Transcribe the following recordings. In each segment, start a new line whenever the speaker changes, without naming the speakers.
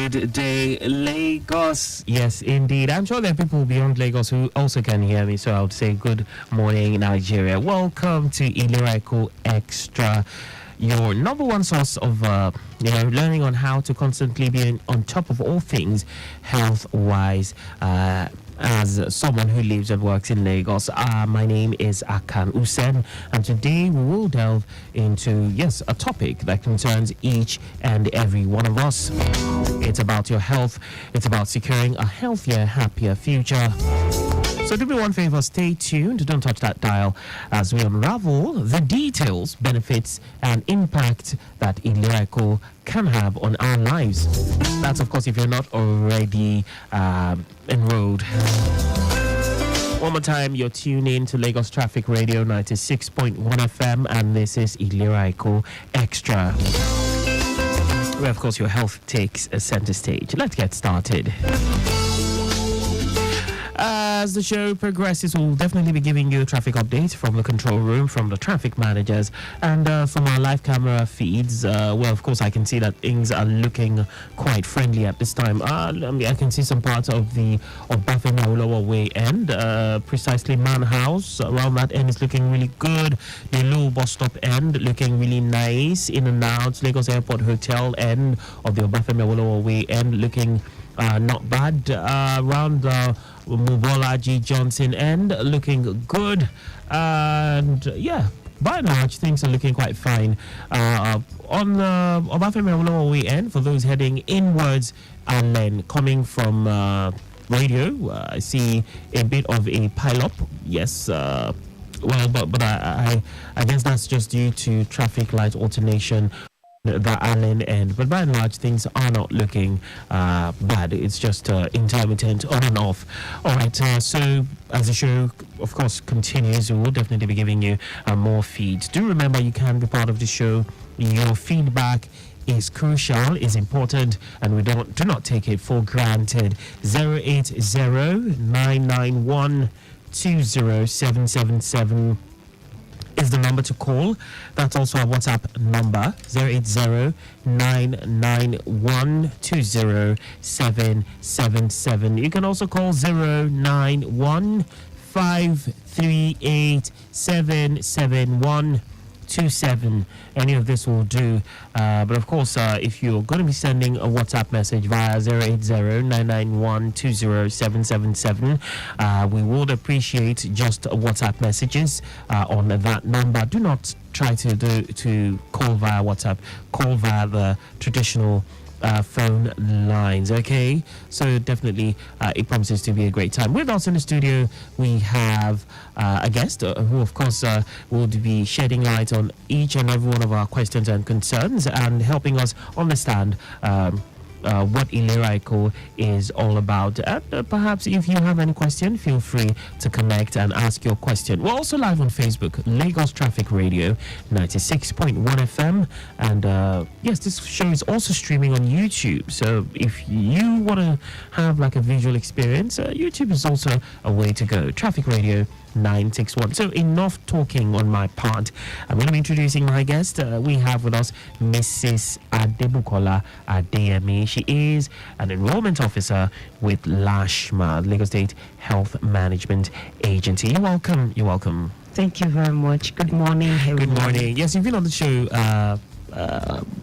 Good day, Lagos.
Yes, indeed. I'm sure there are people beyond Lagos who also can hear me, so I would say good morning, Nigeria. Welcome to ILERA EKO Extra, your number one source of learning on how to constantly be on top of all things health-wise. As someone who lives and works in Lagos, my name is Akan Usen, and today we will delve into, a topic that concerns each and every one of us. It's about your health. It's about securing a healthier, happier future. So do me one favor, stay tuned. Don't touch that dial as we unravel the details, benefits, and impact that ILERA EKO can have on our lives. That's, of course, if you're not already enrolled. One more time, you're tuned in to Lagos Traffic Radio 96.1 FM, and this is ILERA EKO Extra, where, of course, your health takes a center stage. Let's get started. As the show progresses, we'll definitely be giving you traffic updates from the control room, from the traffic managers, and from our live camera feeds. Well, of course, I can see that things are looking quite friendly at this time. I can see some parts of the Obafemi Way end, precisely Man House. Around that end is looking really good. The Low bus stop end looking really nice. In and out, Lagos Airport Hotel end of the Obafemi Way end looking not bad. Around the Mubola G. Johnson end looking good, and by and large things are looking quite fine. On the Obafemi Way end, for those heading inwards and then coming from radio, I see a bit of a pile-up. Yes. But I guess that's just due to traffic light alternation, the island end, but by and large things are not looking bad. It's just intermittent on and off. All right, so as the show of course continues, we will definitely be giving you more feeds. Do remember you can be part of the show. Your feedback is crucial, is important, and we do not take it for granted. 080-991-20777 is the number to call. That's also our WhatsApp number, 080-991-20777. You can also call 091-538-77127. Any of this will do. But of course, if you're going to be sending a WhatsApp message via 080-991-20777, we would appreciate just WhatsApp messages on that number. Do not try to call via WhatsApp. Call via the traditional phone lines. Okay, so definitely it promises to be a great time. With us in the studio we have a guest who of course will be shedding light on each and every one of our questions and concerns and helping us understand what ILERA EKO is all about. And perhaps if you have any question, feel free to connect and ask your question. We're also live on Facebook, Lagos Traffic Radio 96.1 FM, and this show is also streaming on YouTube. So if you want to have like a visual experience, YouTube is also a way to go. Traffic Radio 961. So enough talking on my part. I'm going to be introducing my guest. We have with us Mrs. Adebukola Adeyemi. She is an enrollment officer with LASHMA, Lagos State Health Management Agency. You're welcome. You're welcome.
Thank you very much. Good morning, everyone.
Good morning. Yes, you've been on the show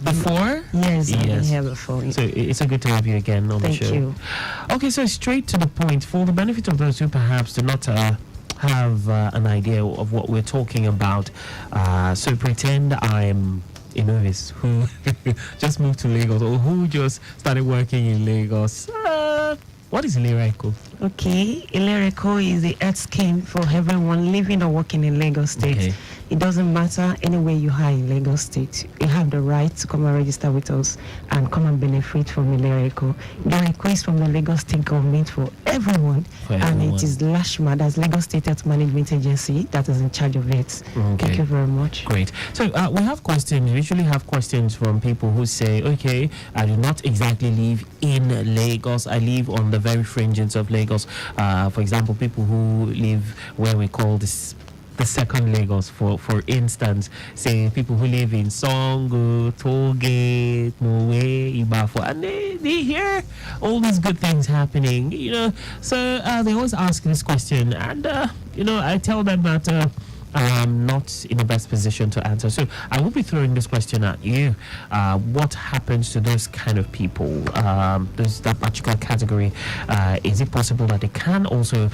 before?
Yes, I've been here before.
So it's a good to have you again on the show.
Thank you.
Okay, so straight to the point. For the benefit of those who perhaps do not have an idea of what we're talking about, so pretend I'm a novice who just moved to Lagos or who just started working in Lagos. What is ILERA EKO?
Okay, ILERA EKO is the health scheme for everyone living or working in Lagos State.
Okay.
It doesn't matter anywhere you are in Lagos State. You have the right to come and register with us and come and benefit from ILERA EKO. The request from the Lagos State government for everyone, and it is LASHMA, that's Lagos State Health Management Agency, that is in charge of it.
Okay.
Thank you very much.
Great. So we have questions. We usually have questions from people who say, okay, I do not exactly live in Lagos. I live on the very fringes of Lagos. For example, people who live where we call this the second Lagos, for instance, say people who live in Songo, Toge, Mowe, Ibafo, and they hear all these good things happening, So they always ask this question, and I tell them that I'm not in the best position to answer. So I will be throwing this question at you. What happens to those kind of people? There's that particular category. Is it possible that they can also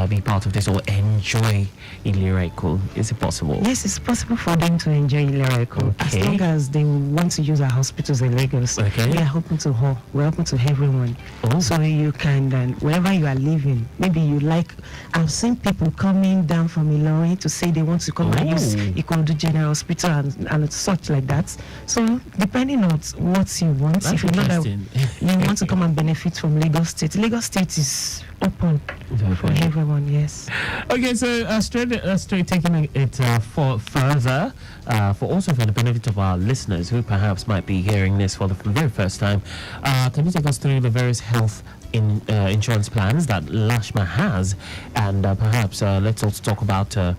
be part of this or enjoy ILERA EKO? Is it possible?
Yes, it's possible for them to enjoy ILERA EKO as long as they want to use our hospitals in Lagos.
Okay.
We are open to all. We're open to everyone.
Oh.
So you can, wherever you are living, maybe you like. I've seen people coming down from Ilorin to say they want to come and use Ikorodu General Hospital and such like that. So depending on what you want,
That's
if you know that you want to come and benefit from Lagos State is open for everyone. Yes.
Okay, so straight taking it for further, for the benefit of our listeners who perhaps might be hearing this for the very first time, can you take us through the various health insurance plans that Lashma has, and perhaps let's also talk about the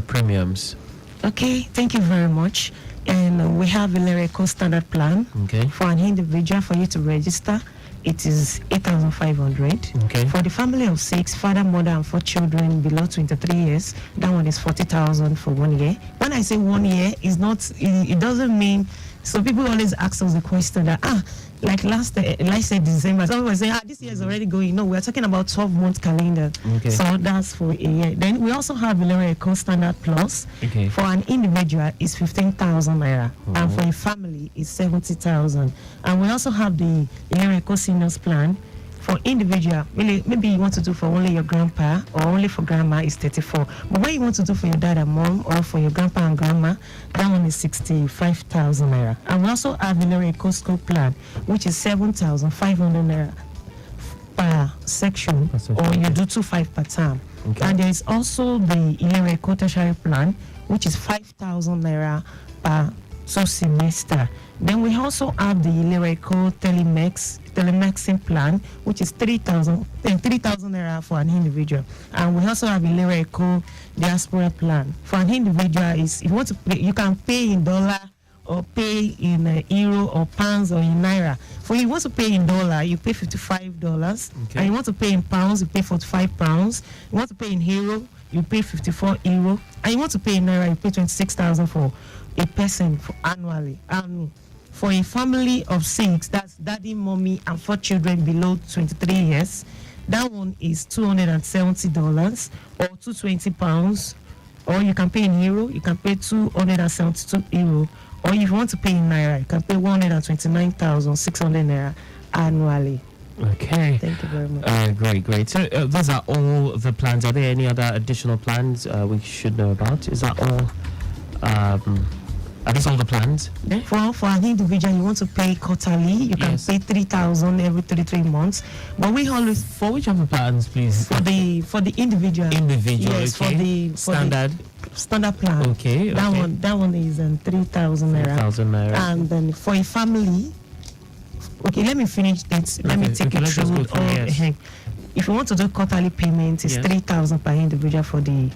premiums?
Okay, thank you very much. And we have ILERA EKO standard plan.
Okay.
For an individual, for you to register, it is 8,500.
Okay.
For the family of 6, father, mother, and 4 children below 23 years, that one is 40,000 for 1 year. When I say 1 year, it doesn't mean. So people always ask us the question that like last December, someone was saying, this year is already going. No, we're talking about 12-month calendar.
Okay.
So that's for a year. Then we also have ILERA EKO Standard Plus.
Okay.
For an individual, it's 15,000 naira. And for a family, it's 70,000. And we also have the ILERA EKO Seniors Plan. For individual, maybe you want to do for only your grandpa or only for grandma is 34. But when you want to do for your dad and mom or for your grandpa and grandma, that one is 65,000 naira. And we also have ILERA EKO School Plan, which is 7,500 naira per section, or you do 2.5 per term.
Okay.
And there is also the ILERA EKO Tertiary Plan, which is 5,000 naira per 2 semester. Then we also have the ILERA EKO telemedicine plan, which is 3,000 naira for an individual. And we also have ILERA EKO diaspora plan. For an individual, is if you want to pay, you can pay in dollar or pay in euro or pounds or in naira. For you want to pay in dollar, you pay $55.
Okay.
And you want to pay in pounds, you pay 45 pounds. You want to pay in euro, you pay 54 euro. And you want to pay in naira, you pay 26,000 for a person annually. And for a family of 6, that's daddy, mommy, and 4 children below 23 years, that one is $270 or 220 pounds. Or you can pay in euro, you can pay 272 euro. Or if you want to pay in naira, you can pay 129,600 naira annually.
Okay.
Thank you very much.
Great. So those are all the plans. Are there any other additional plans we should know about? Is that all? Are these all the plans?
For an individual, you want to pay quarterly. You can pay 3,000 every 3 months. But we always,
for which of the plans, please?
For the individual.
Yes,
okay.
Standard plan. Okay.
That one is 3,000 naira.
3,000 naira.
And then for a family, okay, let me finish that. Let me take it through. If you want to do quarterly payment, it's 3,000 per individual for that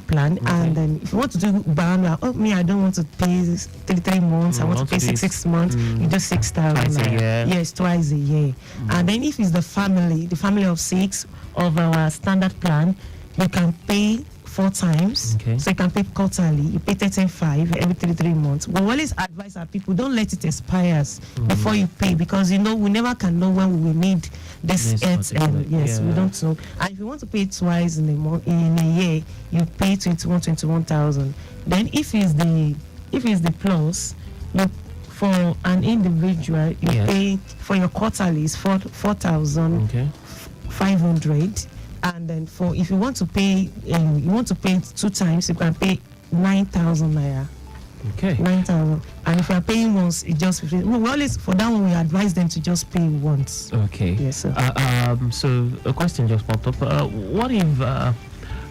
plan. Okay. And then if you want to do banner, I don't want to pay 3 months, I want to pay 6 months, you do 6,000. Yes, twice a year. And then if it's the family of 6 of our standard plan, you can pay 4 times.
Okay.
So you can pay quarterly, you pay 13.5 every 3 months. But we always advise our people, don't let it expire before you pay, because we never can know when we will need this we don't know. And if you want to pay twice in a year, you pay 21,000. Then if it's the plus, for an individual, you pay for your quarterly is 4,500. And then if you want to pay 2 times, you can pay 9,000 naira.
Okay.
9,000. And if you are paying once, it just 15. We always, for that one, we advise them to just pay once.
Okay.
Yes, sir.
So a question just popped up. What if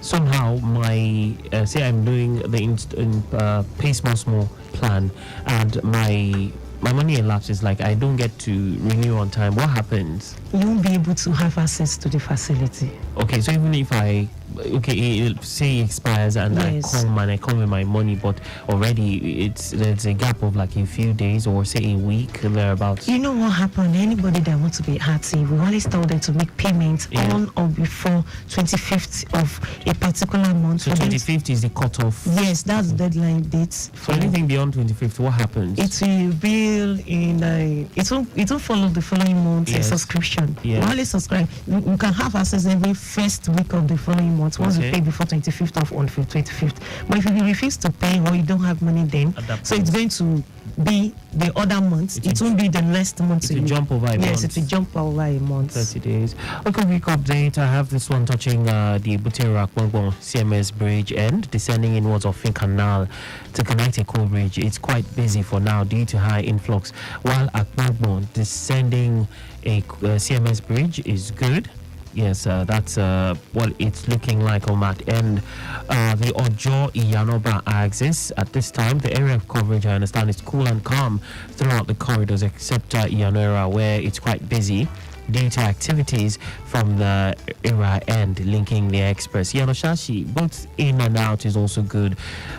somehow my say I'm doing the pay small plan, and my money elapses, like I don't get to renew on time, what happens?
You won't be able to have access to the facility.
Okay, so even if I okay, say it expires and
Yes.
I come with my money, but already there's a gap of like a few days or say a week thereabouts.
You know what happened? Anybody that wants to be active, we always tell them to make payments on or before 25th of a particular month.
So 25th is the cutoff.
Yes, that's the deadline date.
So anything beyond 25th, what happens?
It will be in it won't follow the following month subscription.
Yeah.
We only subscribe. You can have access every first week of the following month once you pay before 25th of on 25th. But if you refuse to pay or you don't have money then, so it's going to be the other months. It won't be the next month.
It will jump over a month.
Yes, it will jump over a month.
30 days. Okay, quick update. I have this one touching the Butera Akpongbo CMS Bridge end, descending inwards of Fin Canal to connect Eko Bridge. It's quite busy for now due to high influx, while Akpongbo descending a CMS Bridge is good. Yes, that's what it's looking like on that end. The Ojo Iyanoba axis at this time, the area of coverage I understand is cool and calm throughout the corridors except Iyanora, where it's quite busy due to activities from the era end linking the express. Yanoshashi, both in and out, is also good.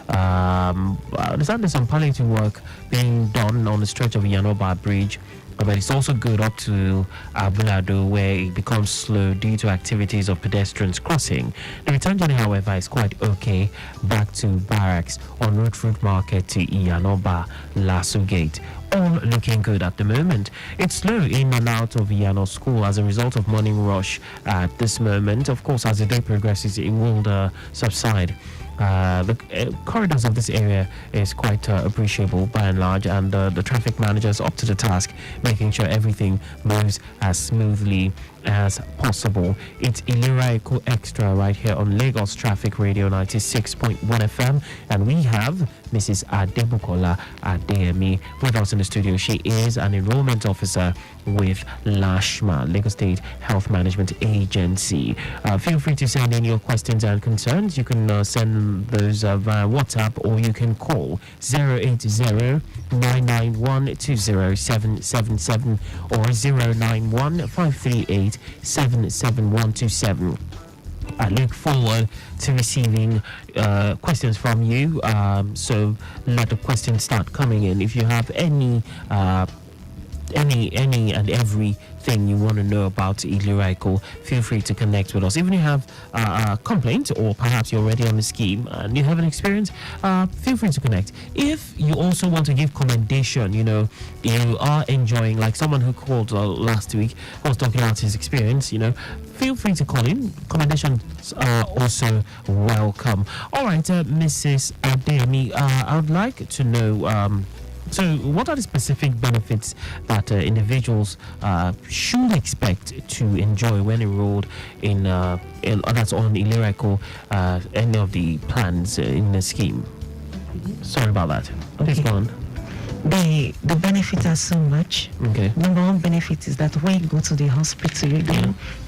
I understand there's some palliative work being done on the stretch of Yanoba Bridge, but it's also good up to Abulado, where it becomes slow due to activities of pedestrians crossing. The return journey, however, is quite okay back to barracks on Road Fruit Market to Iyanoba Lasso Gate. All looking good at the moment. It's slow in and out of Iyano School as a result of morning rush at this moment. Of course, as the day progresses, it will subside. The corridors of this area is quite appreciable by and large, and the traffic manager is up to the task, making sure everything moves as smoothly as possible. It's ILERA EKO Extra right here on Lagos Traffic Radio 96.1 FM, and we have Mrs. Adebukola Adeyemi with us in the studio. She is an enrollment officer with LASHMA, Lagos State Health Management Agency. Feel free to send in your questions and concerns. You can send those via WhatsApp, or you can call 080-991-20777 or 091-538-77127. I look forward to receiving questions from you. So let the questions start coming in. If you have any and everything you want to know about ILERA EKO, feel free to connect with us. Even if you have a complaint, or perhaps you're already on the scheme and you have an experience, feel free to connect. If you also want to give commendation, you are enjoying, like someone who called last week was talking about his experience, feel free to call in. Commendations are also welcome. All right, Mrs. Adeyemi, I would like to know, so what are the specific benefits that individuals should expect to enjoy when enrolled in that's on ILERA EKO, any of the plans in the scheme? Sorry about that. Please go on.
The benefits are so much.
Okay.
Number one benefit is that when you go to the hospital, you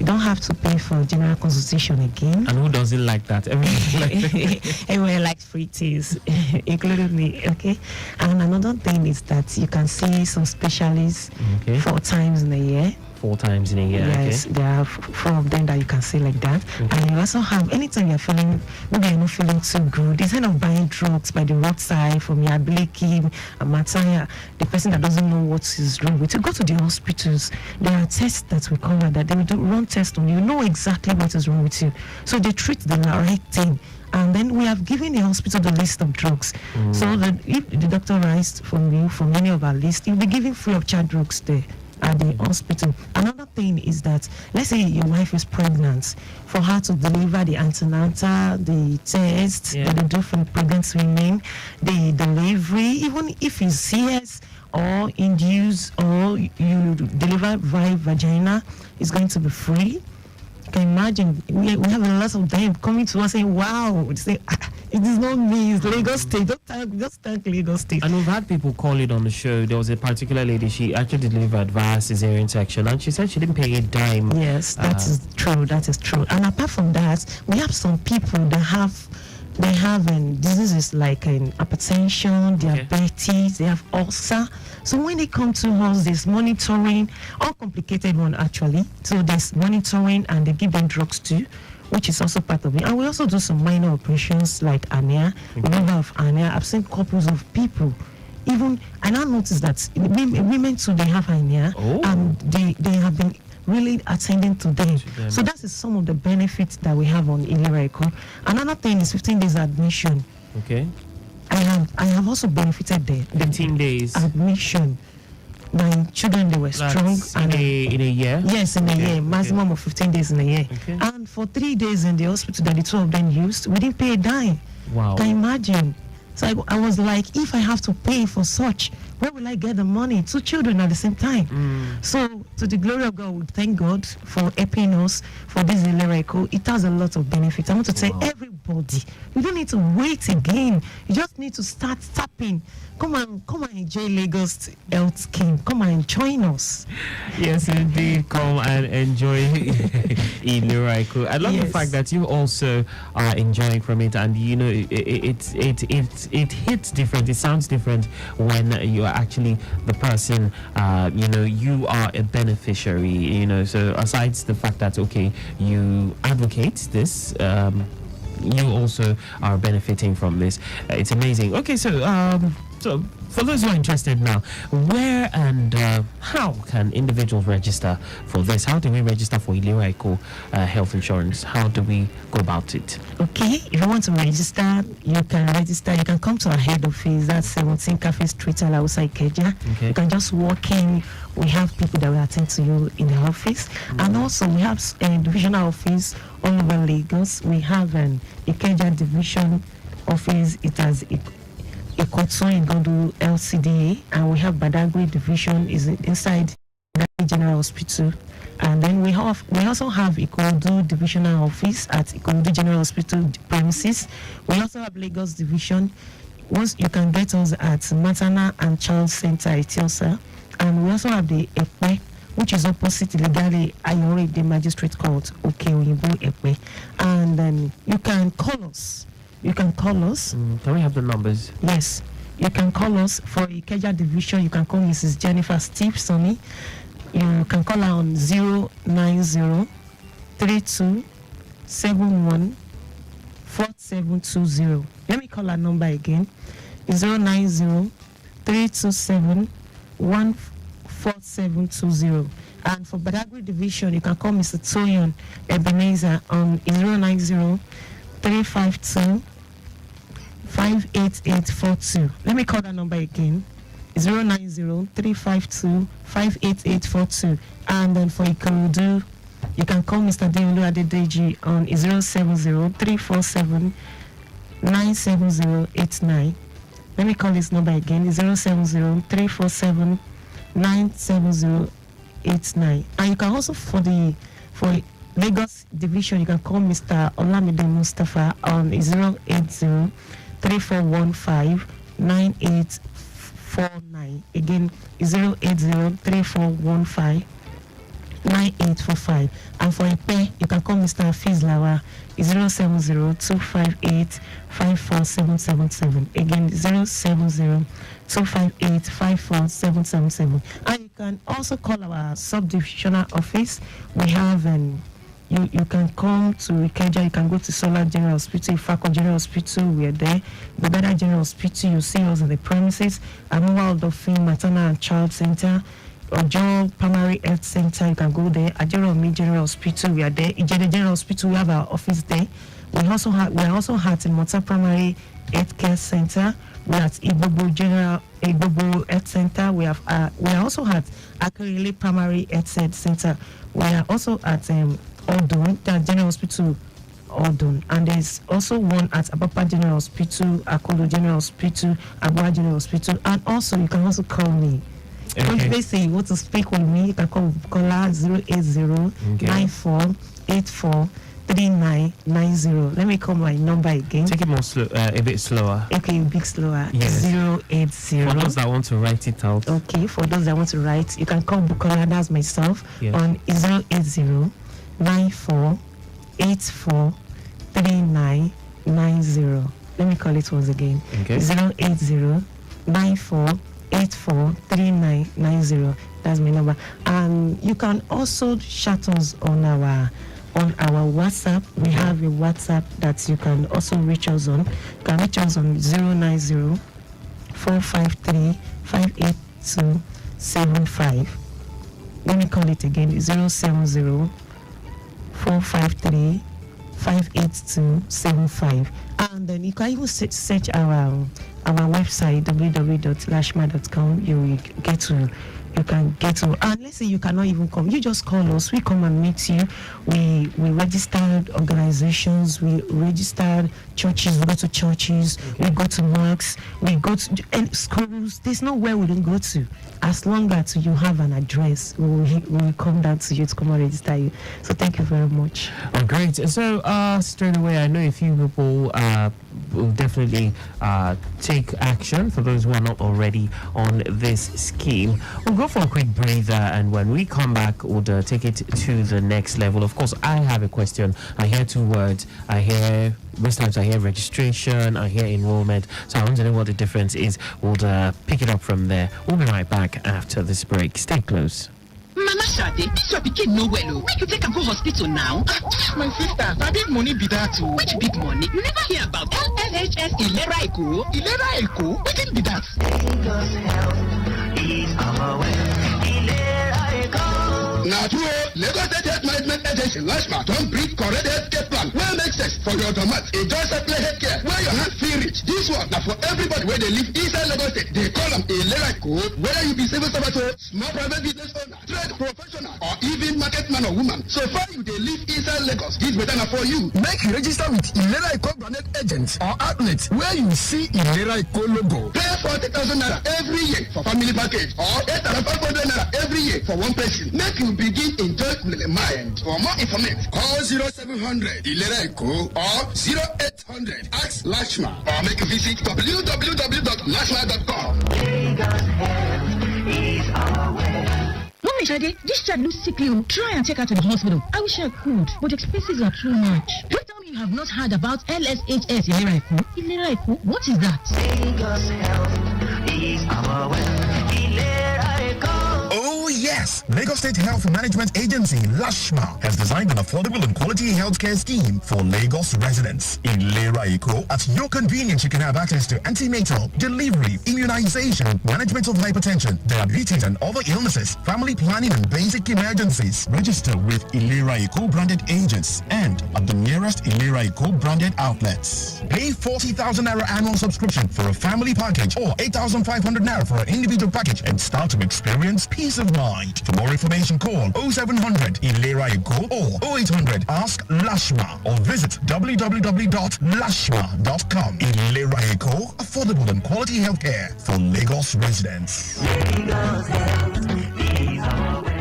don't have to pay for general consultation again.
And who doesn't like that?
Everyone likes free teas, including me. Okay. And another thing is that you can see some specialists 4 times in a year.
4 times in a year.
Yes, there are 4 of them that you can see like that. And you also have, anytime you're feeling, maybe you're not feeling too good, instead of buying drugs by the roadside from your Yabliki, Mataya, the person that doesn't know what is wrong with you, go to the hospitals. There are tests that we call that. They will run tests on you, know exactly what is wrong with you. So they treat the right thing. And then we have given the hospital the list of drugs. So that if the doctor writes from you, from any of our list, you'll be giving free of charge drugs there at the hospital. Another thing is that, let's say your wife is pregnant, for her to deliver the antenatal, the tests that they do for the pregnant women, the delivery, even if it's CS or induced or you deliver via vagina, it's going to be free. You can imagine, we have a lot of them coming to us saying, wow, say, it is not me, it's Lagos State. Just thank Lagos State.
And we've had people call it on the show. There was a particular lady, she actually delivered via cesarean section, and she said she didn't pay a dime.
Yes, that is true. That is true. And apart from that, we have some people that have diseases like hypertension, diabetes, they have ulcer. So when they come to us, there's monitoring, uncomplicated one actually. So there's monitoring, and they give them drugs too. which is also part of it. And we also do some minor operations like hernia. Remember of hernia, I've seen couples of people. Even I now notice that women too, they have hernia, and they have been really attending to them. So that is some of the benefits that we have on ILERA EKO. Another thing is 15 days admission.
Okay.
I have also benefited there.
15 days
admission. My children, they were strong.
And in a year?
Yes, in a year. Maximum of 15 days in a year.
Okay.
And for 3 days in the hospital that the two of them used, we didn't pay a dime.
Wow.
Can you imagine? So I was like, if I have to pay for such, where will I get the money? 2 children at the same time. So to the glory of God, we thank God for helping us for this ILERA EKO. It has a lot of benefits. I want to tell everybody, you don't need to wait again. You just need to start tapping. Come and enjoy Lagos Health Scheme. Come and join us.
Yes, indeed. Come and enjoy ILERA EKO. I love the fact that you also are enjoying from it, and you know it hits different. It sounds different when you are actually the person. You are a beneficiary. You know, so aside the fact that you advocate this. You also are benefiting from this. It's amazing. Okay, so for those who are interested now, where and how can individuals register for this? How do we register for ILERA EKO health insurance? How do we go about it?
Okay, if you want to register, you can register. You can come to our head office. That's 17 Cafe Street, Alausa, Ikeja. Okay. You can just walk in. We have people that will attend to you in the office. And also we have a divisional office all over Lagos. We have an Ikeja division office. It has Ikoto in Gondo LCDA, and we have Badagry division is inside Badagry General Hospital. And then we also have Ikorodu divisional office at Ikorodu General Hospital premises. We also have Lagos division. Once you can get us at Maternal and Child Center Etiosa. And we also have the Ekpe, which is opposite Legally Ayore, the Magistrate Court, Oyinbo Ekpe. And then you can call us.
Can we have the numbers?
Yes. You can call us for Ikeja division. You can call Mrs. Jennifer Steve Sonny. You can call her on 090-3271-4720. Let me call her number again. 090-3271-4720. And for Badagry division, you can call Mr. Toyon Ebenezer on 090-352-58842. Let me call that number again. 090-352-58842. And then for Ikorodu, you can call Mr. Deolu Adedeji on 070-347-97089. Let me call this number again. 070-347-97089. And you can also for Lagos division, you can call Mr. Olamide Mustafa on 080-3415-9849. Again, 080-3415-9845. And for a pay, you can call Mr. Hafiz Lawa 070-258-54777. Again, 070-258-54777. And you can also call our subdivisional office. We have you can come to Ikeja, you can go to Solar General Hospital, Ifako General Hospital, we are there. Bogada General Hospital, you see us on the premises. Amuwa Odofin Maternal and Child Center, Ojo Primary Health Center, you can go there. Ajero Omi General Hospital, we are there. Ijede General Hospital, we have our office there. We are also at Mota Primary Health Care Center. We are at Igbobo Health Center. We are also at Akerele Primary Health Center. We are also at Odun, the General Hospital, Odun, and there's also one at Apapa General Hospital, Akolo General Hospital, Agua General Hospital, and also you can also call me. If they say you want to speak with me, you can call 080-9484-3990. Let me call my number again.
Take it more slow, a bit slower.
Okay, a bit slower.
Yes.
080.
For those that want to write it out.
Okay, for those that want to write, you can call Bukola, that's myself, on 080-9484-3990. Let me call it once again.
Okay.
080-9484-3990. That's my number. And you can also chat us on our on our WhatsApp. We have a WhatsApp that you can also reach us on. You can reach us on 090 453 58275. Let me call it again, 070 453 58275. And then you can even search our website, www.lashma.com. You can get to, and let's say you cannot even come, you just call us, we come and meet you. We registered organizations, we registered churches, we go to churches, we go to mosques, we go to schools. There's nowhere we don't go to. As long as you have an address, we will come down to you to come and register you. So thank you very much.
Oh, great. So straight away, I know a few people will definitely take action. For those who are not already on this scheme, we'll go for a quick breather, and when we come back, we'll take it to the next level. Of course, I have a question. I hear two words. Most times I hear registration, I hear enrollment. So I want to know what the difference is. We'll pick it up from there. We'll be right back after this break. Stay close.
Mama Shade, this your pikin no well. Make you take am go hospital now.
My sister, that big money be that too.
Which big money? You never hear about LSHS ILERA EKO?
ILERA EKO? What be that?
Lagos Health is our way. ILERA EKO.
Now, Lagos State Health Management Agency, LASHMA, don't bring correct healthcare plan. Well, makes sense for your automat. It just apply healthcare where your hand feel rich. This one, now for everybody where they live inside Lagos State, they call them ILERA EKO. Whether you be civil servant, small private business owner, trade professional, or even market man or woman. So far you they live inside Lagos, this better now for you. Make you register with ILERA EKO branded agents or outlets where you see ILERA EKO logo. Pay 40,000 naira every year for family package or 8,500 naira every year for one person. Make you begin enjoy mind. For more information, call 0700 ILERA EKO or 0800 Ask Lashma or make you visit www.lashma.com.
Lagos Health is our way.
Mommy Shade, this child looks sickly. Try and take her to the hospital. I wish I could, but expenses are too much. Don't tell me you have not heard about LSHS ILERA EKO. ILERA EKO? What is that?
Lagos Health is our way. ILERA EKO.
Oh yes, Lagos State Health Management Agency, LASHMA, has designed an affordable and quality healthcare scheme for Lagos residents. In ILERA EKO, at your convenience, you can have access to antenatal, delivery, immunization, management of hypertension, diabetes and other illnesses, family planning and basic emergencies. Register with ILERA EKO branded agents and at the nearest ILERA EKO branded outlets. Pay 40,000 naira annual subscription for a family package or 8,500 naira for an individual package and start to experience peace of mind. For more information, call 0700 ILERA EKO or 0800 Ask Lashma or visit www.lashma.com. ILERA EKO, affordable and quality healthcare for Lagos residents.
Lagos Health is our way.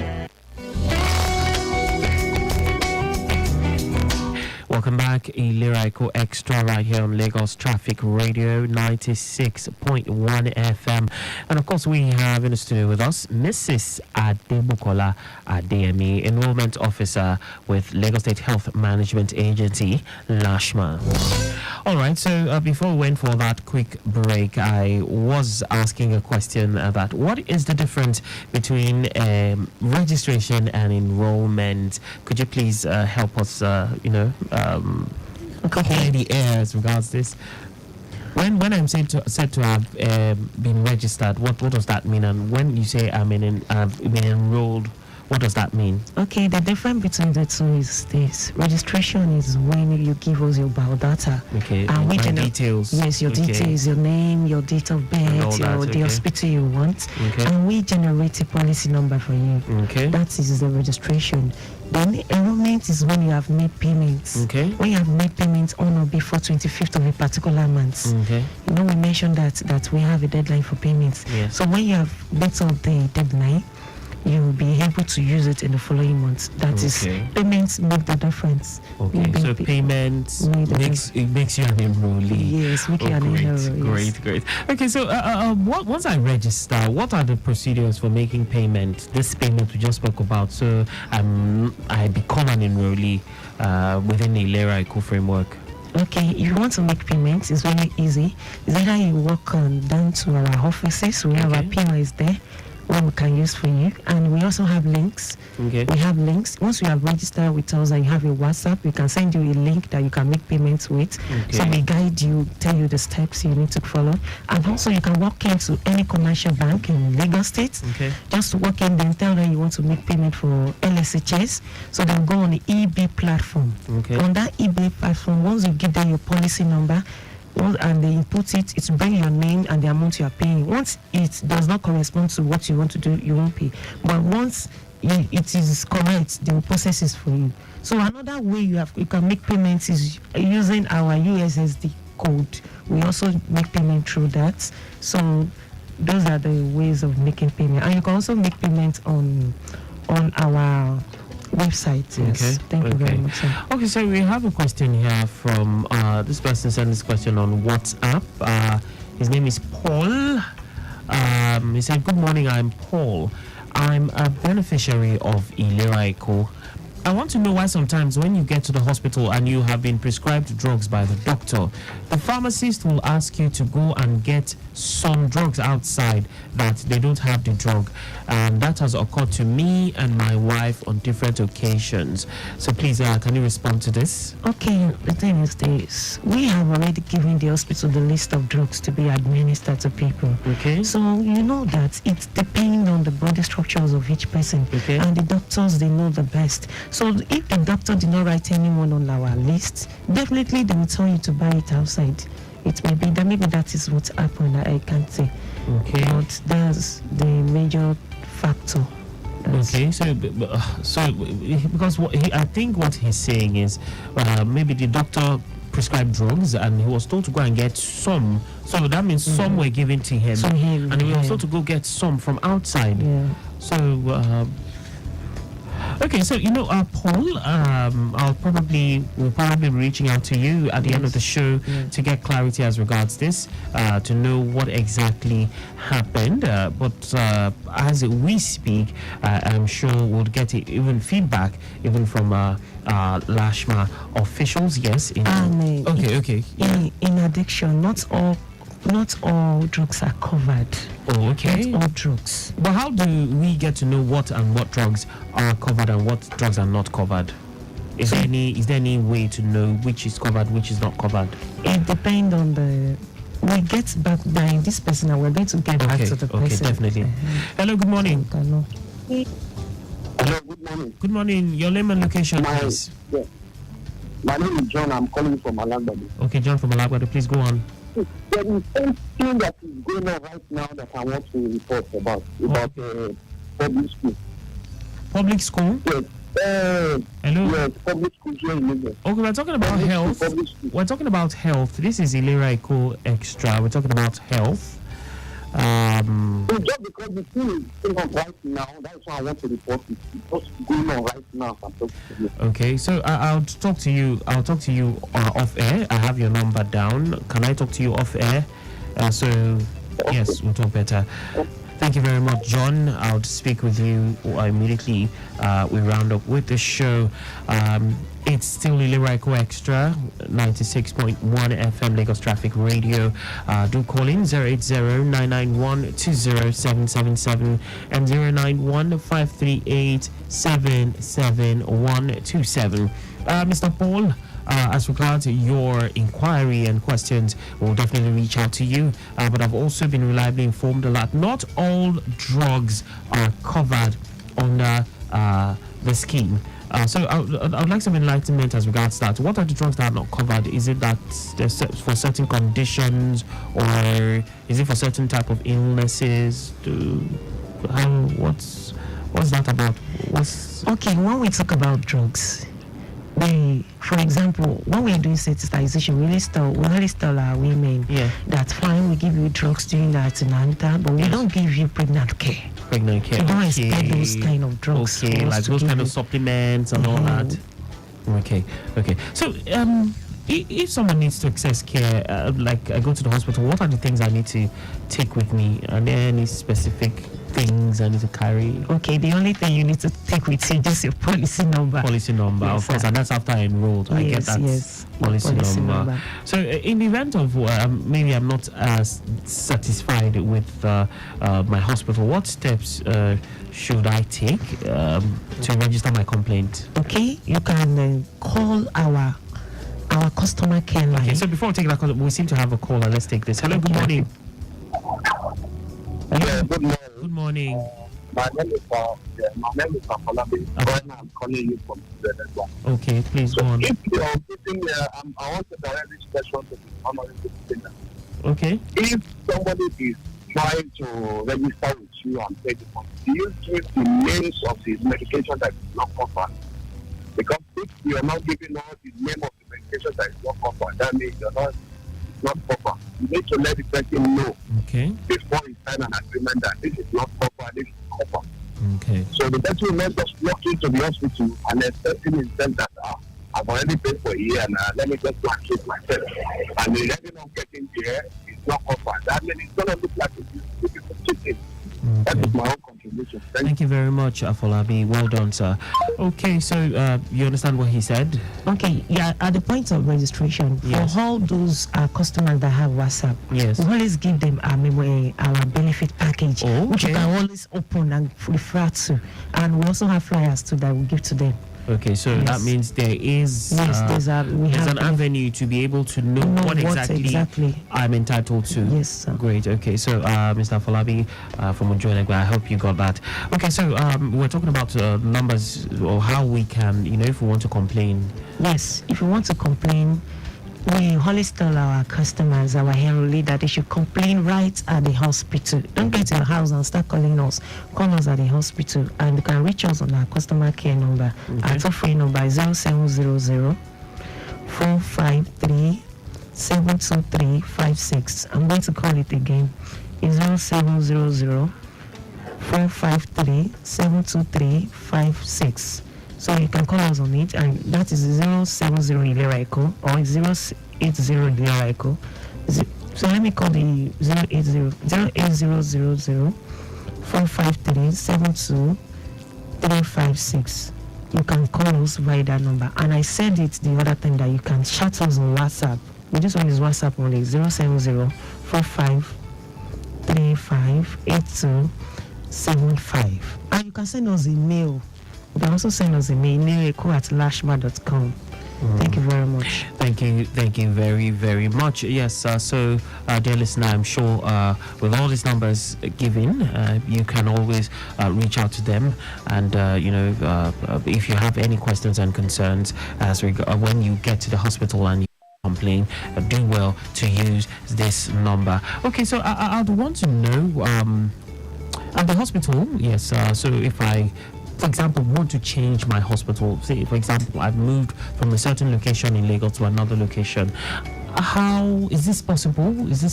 Welcome back, ILERA EKO Extra right here on Lagos Traffic Radio 96.1 FM. And of course, we have in the studio with us Mrs. Adebukola Adeyemi, Enrollment Officer with Lagos State Health Management Agency, LASHMA. All right, so before we went for that quick break, I was asking a question that what is the difference between registration and enrollment? Could you please help us, clear the air as regards this? When I'm said to have been registered, what does that mean? And when you say I've been enrolled, what does that mean?
Okay, the difference between the two is this. Registration is when you give us your biodata.
Okay,
and
my details.
Yes, your details, your name, your date of birth, the hospital you want.
Okay.
And we generate a policy number for you.
Okay.
That is the registration. Then enrollment is when you have made payments.
Okay.
When you have made payments on or before 25th of a particular month.
Okay.
You know, we mentioned that we have a deadline for payments.
Yes.
So when you have met up the deadline, you will be able to use it in the following month. That is, payments make the difference.
Okay, so payments makes you an enrollee.
Yes, make you an enrollee.
Great. Okay, so once I register, what are the procedures for making payment? This payment we just spoke about. So I become an enrollee within the ILERA EKO framework.
Okay, if you want to make payments, it's very easy. It's either you walk down to our offices, we have our POS there, what we can use for you. And we also have links.
Okay.
We have links. Once you have registered with us and you have your WhatsApp, we can send you a link that you can make payments with.
Okay.
So we guide you, tell you the steps you need to follow. And also you can walk into any commercial bank in Lagos State.
Okay.
Just walk in, then tell them you want to make payment for LSHS. So they'll go on the EB platform.
Okay.
On that EB platform, once you give them your policy number, and they input it, it's bring your name and the amount you are paying. Once it does not correspond to what you want to do, you won't pay. But once it is correct, they will process it for you. So another way you can make payments is using our USSD code. We also make payment through that. So those are the ways of making payment. And you can also make payments on our website. Yes.
Okay.
Thank you very much, sir.
Okay, so we have a question here from this person sent this question on WhatsApp. His name is Paul. He said, "Good morning, I'm Paul. I'm a beneficiary of ILERA EKO. I want to know why sometimes when you get to the hospital and you have been prescribed drugs by the doctor, the pharmacist will ask you to go and get some drugs outside that they don't have the drug. And that has occurred to me and my wife on different occasions. So please, can you respond to this?"
Okay, the thing is this. We have already given the hospital the list of drugs to be administered to people.
Okay.
So you know that it depends on the body structures of each person.
Okay.
And the doctors, they know the best. So if the doctor did not write anyone on our list, definitely they will tell you to buy it outside. It may be that maybe that is what happened. I can't say.
Okay.
But that's the major factor.
Okay, so because I think what he's saying is maybe the doctor prescribed drugs and he was told to go and get some. So that means some were given to him, and he was told to go get some from outside.
Yeah.
So okay, so Paul, we'll probably be reaching out to you at the end of the show to get clarity as regards this, to know what exactly happened. But as we speak, I'm sure we'll get even feedback even from Lashma officials. Yes. Okay.
In addiction, not all drugs are covered.
Oh, okay.
Not all drugs.
But how do we get to know what drugs are covered and what drugs are not covered? Is there any way to know which is covered, which is not covered?
It depends on the. We get back by this person, and we're going to get back to the person.
Okay, definitely. Hello, good morning.
Hello, good morning.
Good morning. Your name and location, please.
Yeah. My name is John. I'm calling from Alagbado.
Okay, John from Alagbado, please go on.
There is something that is going on right now that I want to report about public school.
Public school?
Yes.
Hello?
Yes, public school here in Lagos.
Okay, we're talking about health. We're talking about health. This is ILERA EKO Extra. We're talking about health.
Just because the thing is going on right now, that's why I want to report it. It's just going on right now. I'm talking to you.
Okay, so I'll talk to you. I'll talk to you off air. I have your number down. Can I talk to you off air? Yes, we'll talk better. Thank you very much, John. I'll speak with you immediately. We round up with the show. It's still ILERA EKO Extra, 96.1 FM Lagos Traffic Radio. Do call in 080-991-20777 and 091-538-77127. Mr. Paul, as regards your inquiry and questions, we'll definitely reach out to you. But I've also been reliably informed that not all drugs are covered under the scheme. So I would like some enlightenment as regards that. What are the drugs that are not covered? Is it that they're for certain conditions, or is it for certain type of illnesses? What's that about?
Okay, when we talk about drugs, for example, when we are doing sensitization, we always tell our women that fine, we give you drugs during the antenatal, but we don't give you pregnant care. We don't expect those kind of drugs.
Okay, like those kind of supplements and all that. Okay. So, if someone needs to access care, like I go to the hospital, what are the things I need to take with me? Are there any specific things I need to carry?
Okay, the only thing you need to take with you is just your policy number.
Policy number,
Yes,
of course,
sir.
and that's after I enrolled. I get that policy number. So, in the event of maybe I'm not as satisfied with my hospital, what steps should I take to register my complaint?
Okay, you can call our customer care line.
Okay, so before we take that call, we seem to have a caller. Let's take this. Hello, good morning.
Yeah, good morning.
Good morning.
My name is Afolabi. I'm calling you from the
Okay, please go on.
If you're sitting there, I want to direct this question to the honorable listener.
Okay.
If somebody is trying to register with you and pay the money, do you give the names of the medication that is not covered? Because if you are not giving out the name of the medication that is not covered, that means you're not covered. You need to let the person know before you sign an agreement that this is not covered, this is covered.
Okay.
So the person will not just walk into the hospital and expecting himself that I've already paid for a year and let me just go and treat myself. And the level of getting there is not covered. That means it's going to look like it's people cheating. That is my own contribution.
Thank you very much, Afolabi. Well done, sir. Okay, so you understand what he said?
Okay, yeah, at the point of registration, for all those customers that have WhatsApp, we always give them our benefit package, which you can always open and refer to. And we also have flyers too that we give to them.
Okay, so that means there is there's an avenue to be able to know what exactly I'm entitled to.
Yes, sir.
Great. Okay, so Mr. Falabi from Ujoinegba, I hope you got that. Okay, so we're talking about numbers or how we can, if we want to complain.
Yes, if you want to complain, we always tell our customers, our enrollee, that they should complain right at the hospital. Don't get to your house and start calling us. Call us at the hospital, and you can reach us on our customer care number. Our toll-free number is 0700 453 72356. I'm going to call it again. It's 0700 453 72356. So you can call us on it, and that is 070 ILERA EKO or 080 ILERA EKO. So let me call the 080 453 72356. You can call us via that number. And I said it the other time that you can chat us on WhatsApp. We just want this WhatsApp only 070 4535 8275. And you can send us a mail. You can also send us a mail, ilereeko@lashma.com. Thank you very much.
Thank you very, very much. Yes, so dear listener, I'm sure with all these numbers given, you can always reach out to them, and if you have any questions and concerns when you get to the hospital and you complain, do well to use this number. Okay, so I'd want to know at the hospital, yes, so if I, for example, want to change my hospital, say for example I've moved from a certain location in Lagos to another location, how is this possible?
Yes,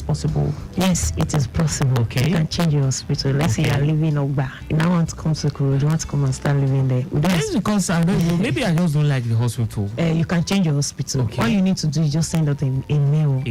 it is possible.
Okay,
you can change your hospital. Let's say you're living in Ogba, you now want to come to Kuru, you want to come and start living there.
Yes, because I don't know, maybe I just don't like the hospital.
You can change your hospital. All you need to do is just send out a mail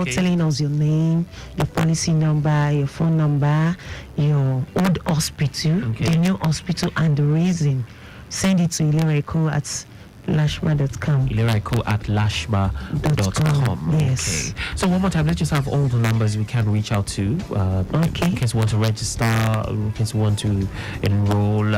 telling us your name, your policy number, your phone number, your old hospital, the new hospital, and the reason. Send it to ILERA EKO at lashma.com.
ILERA EKO at lashma.com.
Yes.
Okay. So one more time, let's just have all the numbers we can reach out to. In case we want to register, in case we want to enroll,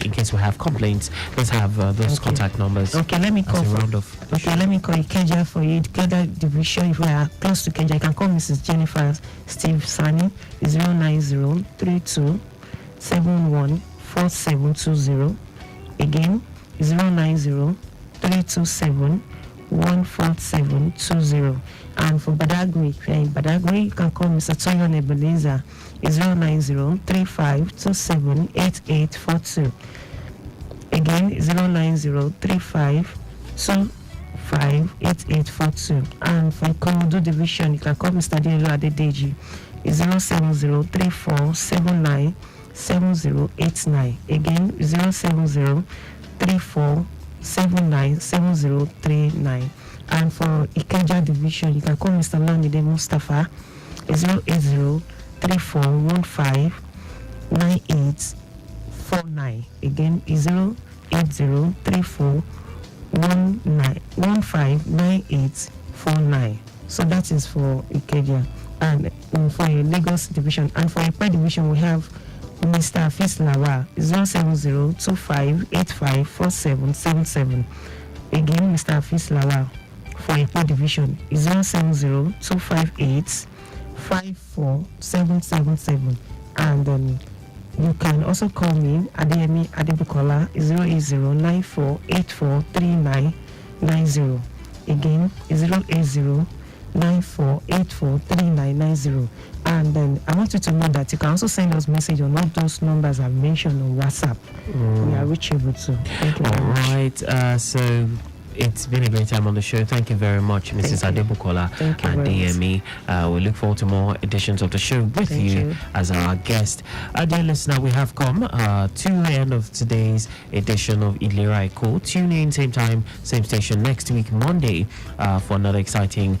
in case we have complaints. Let's have those contact numbers.
Okay, let me call. Let me call Ikeja for you. Ikeja division. If we are close to Ikeja, you can call Mrs. Jennifer Steve Sani. 090 32 71 4720. Again, 090 327 14720. And for Badagry, you can call Mr. Toyo Nebuleza. 090 3527 8842. Again, 090 3525 8842. And for Komodo Division, you can call Mr. Diego Adedeji. 070 3479 7089. Again, 070 3479 7039. And for Ikeja Division, you can call Mr. Lamide Mustafa. 080 3415 9849. Again, 08034159849. So that is for Ikeja. And for a Lagos division. And for a Pride division, we have Mr. Fislawa, 07025854777. Again, Mr. Fislawa, for a Pride division, 07025854777. And you can also call me, Adeyemi Adebukola, 08094843990. Again, 08094843990. And then I want you to know that you can also send us message on all those numbers I've mentioned on WhatsApp. We are reachable too. Thank you very much.
All right. So it's been a great time on the show. Thank you very much, Mrs. Adebukola and DME. We look forward to more editions of the show with you as our guest. Dear listener, we have come to the end of today's edition of ILERA EKO. Tune in, same time, same station next week, Monday, for another exciting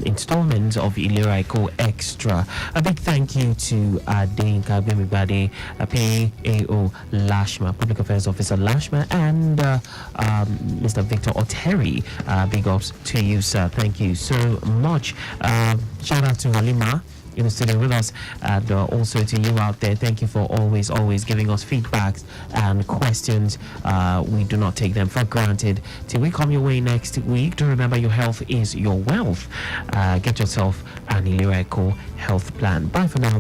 installment of ILERA EKO Extra. A big thank you to Adeyinka Bemibade, PAO Lashma, Public Affairs Officer Lashma, and Mr. Victor Oteri. Big ups to you, sir. Thank you so much. Shout out to Halima in the studio with us, and also to you out there. Thank you for always giving us feedbacks and questions. We do not take them for granted. Till we come your way next week, do remember your health is your wealth. Get yourself an ILERA EKO health plan. Bye for now.